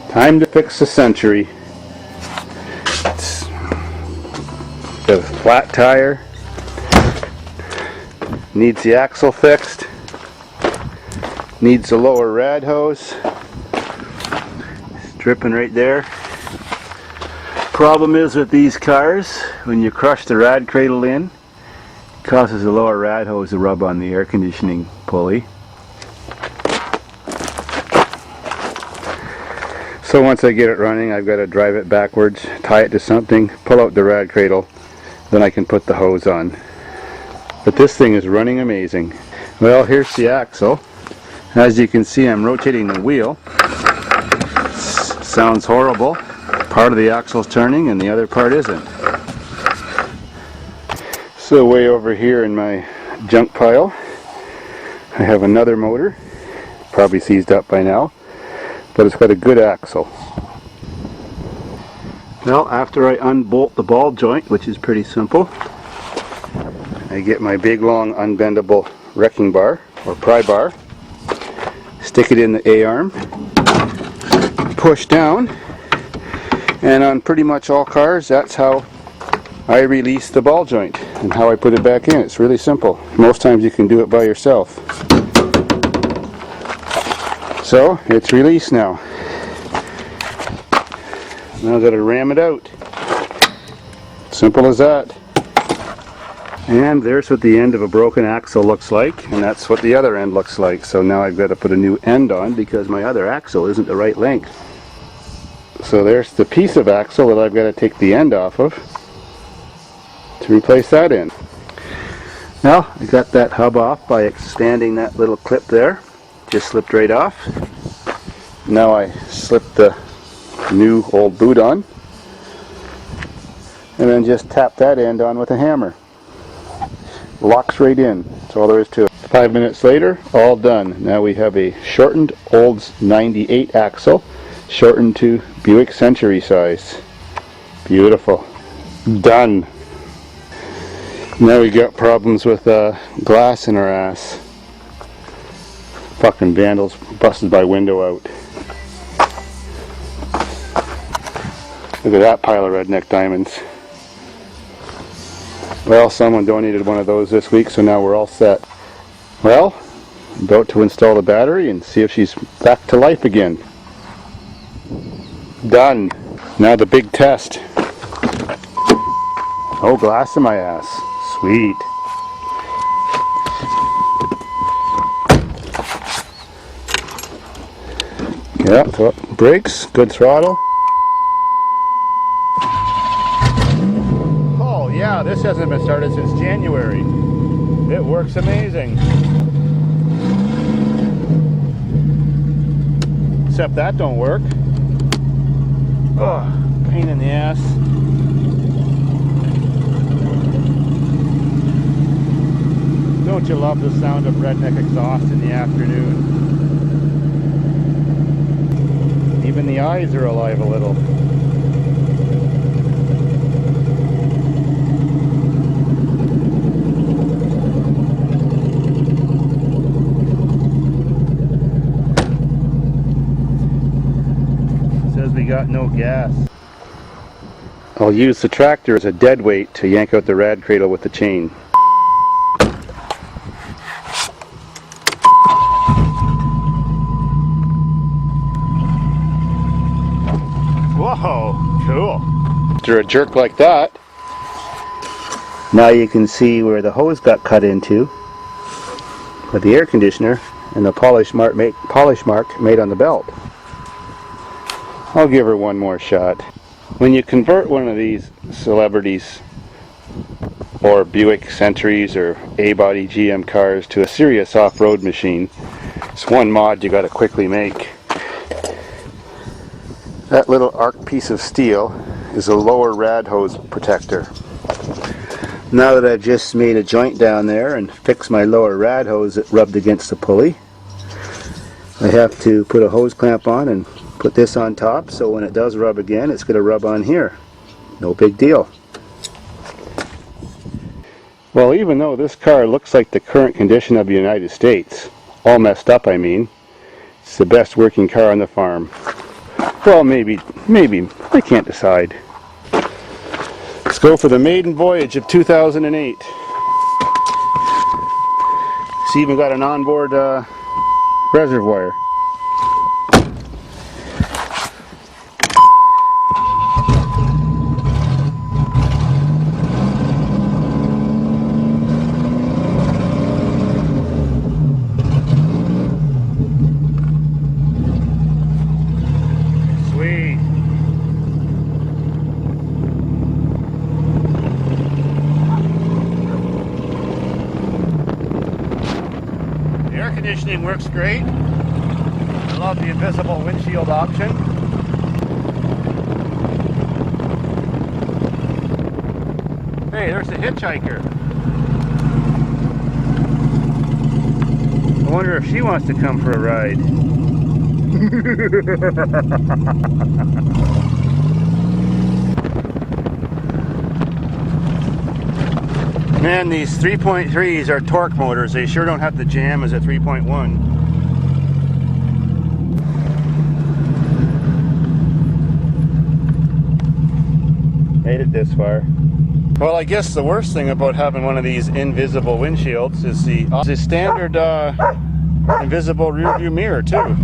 Time to fix the Century. It's a flat tire. Needs the axle fixed. Needs the lower rad hose. It's dripping right there. Problem is with these cars, when you crush the rad cradle in, it causes the lower rad hose to rub on the air conditioning pulley. So once I get it running, I've got to drive it backwards, tie it to something, pull out the rad cradle, then I can put the hose on. But this thing is running amazing. Well, here's the axle. As you can see, I'm rotating the wheel. Sounds horrible. Part of the axle's turning and the other part isn't. So way over here in my junk pile, I have another motor, probably seized up by now, but it's got a good axle. Well, after I unbolt the ball joint, which is pretty simple, I get my big long unbendable wrecking bar or pry bar, stick it in the A-arm, push down, and on pretty much all cars that's how I release the ball joint and how I put it back in. It's really simple. Most times you can do it by yourself. So it's released now. Now I've got to ram it out. Simple as that. And there's what the end of a broken axle looks like, and that's what the other end looks like. So now I've got to put a new end on because my other axle isn't the right length. So there's the piece of axle that I've got to take the end off of to replace that end. Now I got that hub off by expanding that little clip there. Just slipped right off. Now I slip the new old boot on and then just tap that end on with a hammer. Locks right in. That's all there is to it. 5 minutes later, all done. Now we have a shortened Olds 98 axle, shortened to Buick Century size. Beautiful. Done. Now we got problems with glass in our ass. Fucking vandals busted my window out. Look at that pile of redneck diamonds. Well, someone donated one of those this week, so now we're all set. Well, I'm about to install the battery and see if she's back to life again. Done. Now the big test. Oh, glass in my ass. Sweet. Yeah, so brakes, good throttle. Oh yeah, this hasn't been started since January. It works amazing. Except that don't work. Ugh, pain in the ass. Don't you love the sound of redneck exhaust in the afternoon? Even the eyes are alive a little. Says we got no gas. I'll use the tractor as a dead weight to yank out the rad cradle with the chain. Whoa, cool. After a jerk like that, now you can see where the hose got cut into with the air conditioner and the polish mark made on the belt. I'll give her one more shot. When you convert one of these celebrities or Buick Centuries or A-body GM cars to a serious off-road machine, it's one mod you got to quickly make. That little arc piece of steel is a lower rad hose protector. Now that I've just made a joint down there and fixed my lower rad hose that rubbed against the pulley, I have to put a hose clamp on and put this on top, so when it does rub again, it's going to rub on here. No big deal. Well, even though this car looks like the current condition of the United States, all messed up I mean, it's the best working car on the farm. Well, maybe. I can't decide. Let's go for the maiden voyage of 2008. It's even got an onboard reservoir. Sweet. The air conditioning works great. I love the invisible windshield option. Hey, there's the hitchhiker. I wonder if she wants to come for a ride. Man, these 3.3s are torque motors. They sure don't have to jam as a 3.1. Made it this far. Well, I guess the worst thing about having one of these invisible windshields is the standard invisible rear view mirror too.